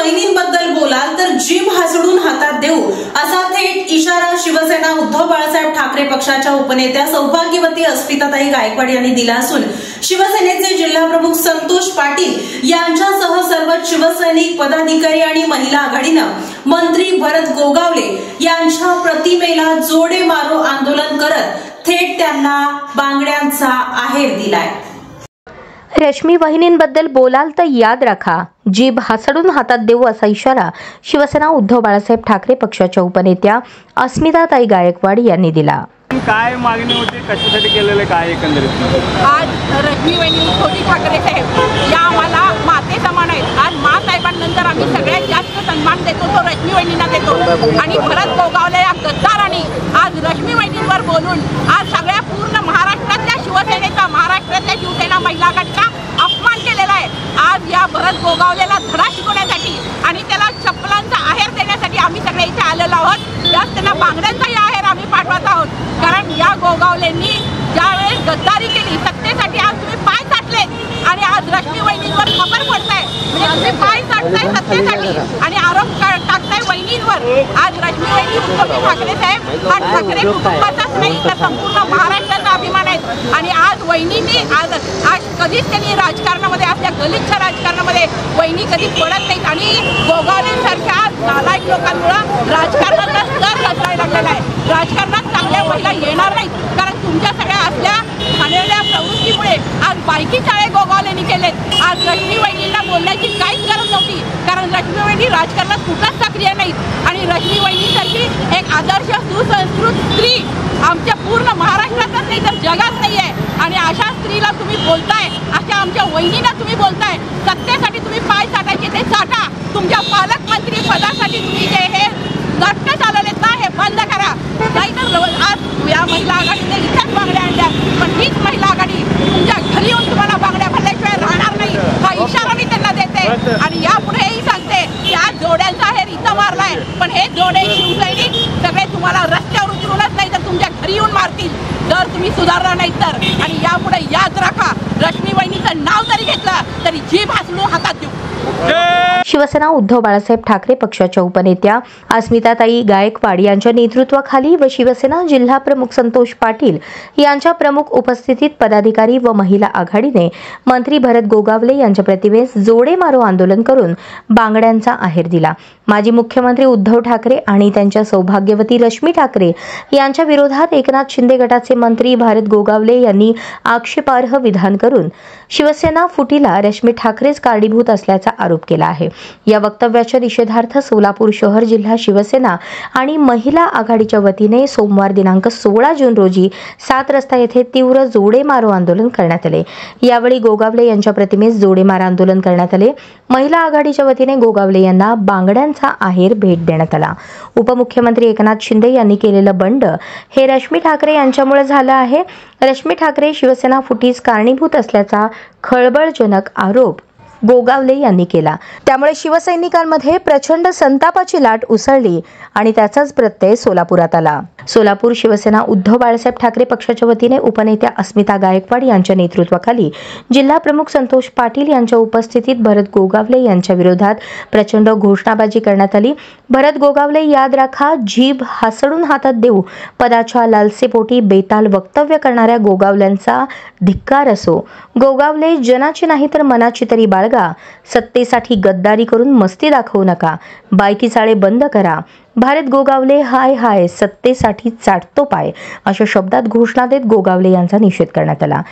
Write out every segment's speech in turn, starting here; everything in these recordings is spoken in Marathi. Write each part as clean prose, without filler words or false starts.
वहिनींबद्दल बोलाल तर जीभ हासडून हातात देऊ असा थेट इशारा शिवसेना उद्धव बाळासाहेब ठाकरे पक्षाच्या उपनेत्या सौभाग्यवती अस्मिताताई गायकवाड यांनी दिला असून शिवसेनेचे जिल्हा प्रमुख संतोष पाटील यांच्यासह सर्व शिवसैनिक पदाधिकारी आणि महिला आघाडीनं मंत्री भरत गोगावले यांच्या प्रतिमेला जोडे मारो आंदोलन करत थेट त्यांना बांगड्यांचा आहेर दिलाय। रश्मी वहिनींबद्दल बोलाल तर याद राखा, जीभ हासडून हातात देऊ असा इशारा शिवसेना उद्धव बाळासाहेब ठाकरे पक्षाच्या उपनेत्या अस्मिताताई गायकवाड यांनी दिला। काय मागणी होती, कशासाठी केलेले काय एकंदरीत आज रश्मी वहिनी छोटी ठाकरे साहेब या आम्हाला माते समान आहेत। आज मा साहेबांनंतर आम्ही सगळ्यात जास्त सन्मान देतो तो रश्मी वहिनींना देतो आणि भरत गोगावले या गद्दारांनी आज रश्मी वहिनींवर बोलून आज सगळ्या पूर्ण महाराष्ट्रातल्या शिवसेनेचा, महाराष्ट्रातल्या शिवसेना महिला आघाडीचा अपमान केलेला आहे। आज या भरत गोगावलेला धडा शिकवण्यासाठी आणि त्याला चप्पलांचा आहेर देण्यासाठी आम्ही सगळे इथे आलेलो आहोत। त्यास त्यांना बांगड्यांचाही आहेर आम्ही पाठवत आहोत, कारण या गोगावलेंनी ज्यावेळेस गद्दारी केली सत्तेसाठी आज तुम्ही पाय चाटले आणि आज रश्मी वहिनींवर खबर पडताय, म्हणजे तुम्ही पाय चाटताय सत्तेसाठी आणि आरोप टाकताय वहिनींवर। आज रश्मी वहिनी उद्धव ठाकरे साहेब हा ठाकरे कुटुंबाचाच नाही तर संपूर्ण महाराष्ट्राचा अभिमान आहे आणि आज वहिनींनी आज कधीच त्यांनी राजकारणामध्ये आपल्या गलिच्छ राजकारणामध्ये वहिनी कधी पडत नाहीत आणि गोगावलेंसारख्या नालायक लोकांमुळे राजकारणाचा स्तर घसरायला लागलेला आहे। राजकारणात चांगल्या महिला येणार नाहीत, कारण तुमच्या सगळ्या असल्या झालेल्या प्रवृत्तीमुळे आज बायकी चाळे गोगावलेंनी केलेत। आज रश्मी वहिनींना बोलण्याची काहीच गरज नव्हती, कारण रश्मी वहिनी राजकारणात कुठलाच सक्रिय नाहीत आणि रश्मी वहिनीसारखी एक आदर्श सुसंस्कृत स्त्री आमच्या पूर्ण महाराष्ट्रातच नाही तर जगात नाही आहे आणि अशा स्त्रीला तुम्ही बोलताय, अशा आमच्या वहिनीला तुम्ही बोलताय। सत्तेसाठी तुम्ही पाय चाटायचे ते चाटा, तुमच्या पालकमंत्री पदासाठी तुम्ही जे हे नाटकं चालवलेत ना हे बंद करा। नाहीतर आज या महिला आघाडीने इथेच बांगड्या आणल्या, पण हीच महिला आघाडी तुमच्या घरी येऊन तुम्हाला बांगड्या भरल्याशिवाय राहणार नाही हा इशारा मी त्यांना देते आणि यापुढेही सांगते की आज जोड्यांचा आहेर इथं मारलाय, पण हे जोडे शिवसैनिक सगळे तुम्हाला रस्त्यावर उतरूनच नाही तर तुमच्या घरी येऊन मारतील जर तुम्ही सुधारला नाही तर। आणि यापुढे याद राखा, रश्मी वहिनीचं नाव जरी घेतलं तरी जीभ हासडून हातात देऊ। शिवसेना उद्धव बाळासाहेब ठाकरे पक्षाच्या उपनेत्या अस्मिताताई गायकवाड यांच्या नेतृत्वाखाली व शिवसेना जिल्हा प्रमुख संतोष पाटील यांच्या प्रमुख उपस्थितीत पदाधिकारी व महिला आघाडीने मंत्री भरत गोगावले यांच्या प्रतिमेस जोडे मारो आंदोलन करून बांगड्यांचा आहेर दिला। माजी मुख्यमंत्री उद्धव ठाकरे आणि त्यांच्या सौभाग्यवती रश्मी ठाकरे यांच्या विरोधात एकनाथ शिंदे गटाचे मंत्री भरत गोगावले यांनी आक्षेपार्ह विधान करून शिवसेना फुटीला रश्मी ठाकरेच कारणीभूत असल्याचा आरोप केला आहे। या वक्तव्याच्या निषेधार्थ सोलापूर शहर जिल्हा शिवसेना आणि महिला आघाडीच्या वतीने सोमवार दिनांक 16 जून रोजी 7 रस्ता येथे तीव्र जोडे मारो आंदोलन करण्यात आले। यावेळी गोगावले यांच्या प्रतिमेस जोडे मार आंदोलन करण्यात आले। महिला आघाडीच्या वतीने गोगावले यांना बांगड्यांचा आहेर भेट देण्यात आला। उपमुख्यमंत्री एकनाथ शिंदे यांनी केलेलं बंड हे रश्मी ठाकरे यांच्यामुळे झालं आहे। रश्मी ठाकरे शिवसेना फुटीस कारणीभूत असल्याचा खळबळजनक आरोप गोगावले यांनी केला। त्यामुळे शिवसैनिकांमध्ये प्रचंड संतापाची लाट उसळली आणि त्याचाच प्रत्यय सोलापुरात आला। सोलापूर शिवसेना उद्धव बाळासाहेब ठाकरे पक्षाच्या वतीने उपनेत्या अस्मिता गायकवाड यांच्या नेतृत्वाखाली जिल्हा प्रमुख संतोष पाटील यांच्या उपस्थितीत भरत गोगावले यांच्या विरोधात प्रचंड घोषणाबाजी करण्यात आली। भरत गोगावले याद राखा, जीभ हासडून हातात देऊ पदाच्या लालसेपोटी बेताल वक्तव्य करणाऱ्या गोगावल्यांचा धिक्कार असो। गोगावले जनाची नाही तर मनाची तरी बाळगा, सत्तेसाठी गद्दारी करून मस्ती दाखवू नका, बायकी चाळे बंद करा। भरत गोगावले हाय हाय, सत्तेसाठी चाटतो पाय अशा शब्दात घोषणा देत गोगावले यांचा निषेध करण्यात आला।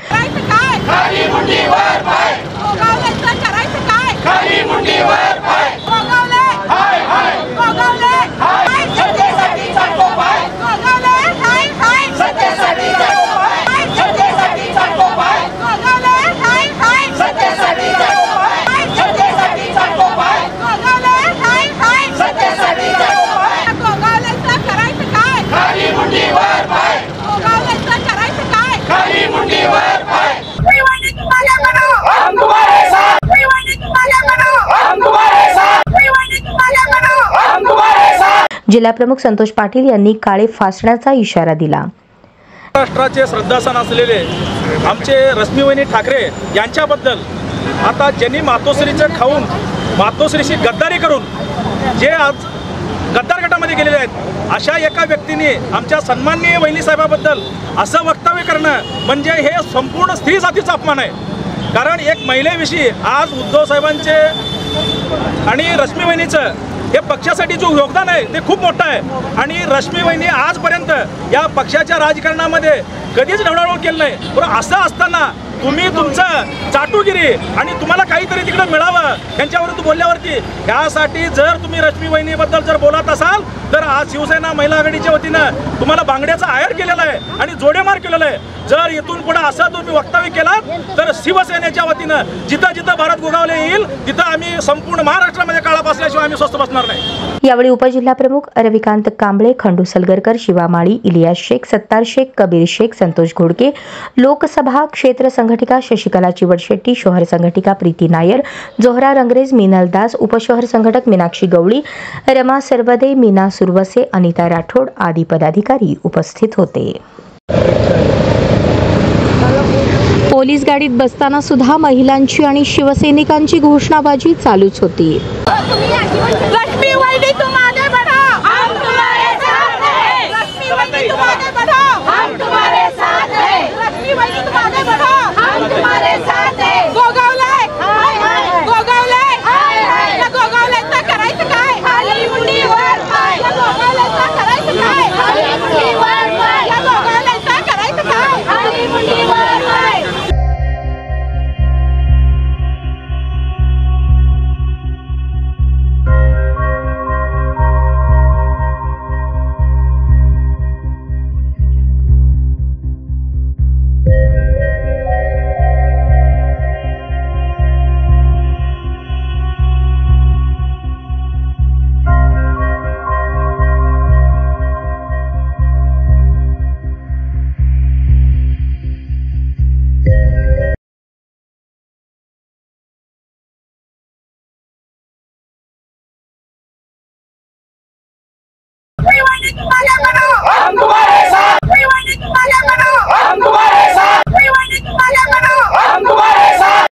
जिल्हा प्रमुख संतोष पाटील यांनी काळे फासण्याचा इशारा दिला। महाराष्ट्राचे श्रद्धास्थान असलेले आमचे रश्मी वहिनी ठाकरे यांच्याबद्दल आता ज्यांनी मातोश्रीचं खाऊन मातोश्रीशी गद्दारी करून जे आज गद्दार गटामध्ये गेलेले आहेत अशा एका व्यक्तीने आमच्या सन्माननीय वहिनी साहेबाबद्दल असं वक्तव्य करणं म्हणजे हे संपूर्ण स्त्री जातीचा अपमान आहे। कारण एक महिलेविषयी आज उद्धव साहेबांचे आणि रश्मी वहिनीचं हे पक्षासाठी जो योगदान आहे ते खूप मोठं आहे आणि रश्मी वहिनी आजपर्यंत या पक्षाच्या राजकारणामध्ये कधीच ढवळाढवळ केलं नाही। पण असं असताना तुम्ही तुमचं चाटुगिरी आणि तुम्हाला काहीतरी तिकडे मिळावं यांच्यावरून बोलल्यावरती यासाठी जर तुम्ही रश्मी वहिनीबद्दल जर बोलत असाल तर आज शिवसेना महिला आघाडीच्या वतीनं तुम्हाला बांगड्याचा आयर केलेला आहे आणि जोडेमार केलेला आहे। जर इथून पुढे असं तुम्ही वक्तव्य केलात तर शिवसेनेच्या वतीनं जिथं जिथं भारत गोगावले येईल तिथं आम्ही संपूर्ण महाराष्ट्रामध्ये काळा बसल्याशिवाय आम्ही स्वस्थ बसणार नाही। यावेळी उपजिल्हा प्रमुख रविकांत कांबळे, खंडू सलगरकर, शिवा माळी, इलियास शेख, सत्तार शेख, कबीर शेख, संतोष घोडके, लोकसभा क्षेत्र संघटिका शशिकला चिवडशेट्टी, शहर संघटिका प्रीती नायर, जोहरा रंगरेज, मिनल दास, उपशहर संघटक मीनाक्षी गवळी, रमा सरवदे, मीना सुरवसे, अनिता राठोड आदी पदाधिकारी उपस्थित होते। पोलीस गाडीत बसताना सुद्धा महिलांची आणि शिवसैनिकांची घोषणाबाजी चालूच होती। रश्मी वहिनी तुम आगे बढ़ो, हम तुम्हारे साथ हैं। रश्मी वहिनी तुम आगे बढ़ो, हम तुम्हारे साथ हैं। रश्मी वहिनी तुम आगे बढ़ो, हम तुम्हारे साथ हैं। गोगावले, गोगावले, या गोगावलेचं करायचं काय? खाली मुंडी वर पाय। या गोगावलेचं करायचं काय? खाली मुंडी वर पाय। या गोगावलेचं करायचं काय? खाली मुंडी वर पाय। तुम्हारे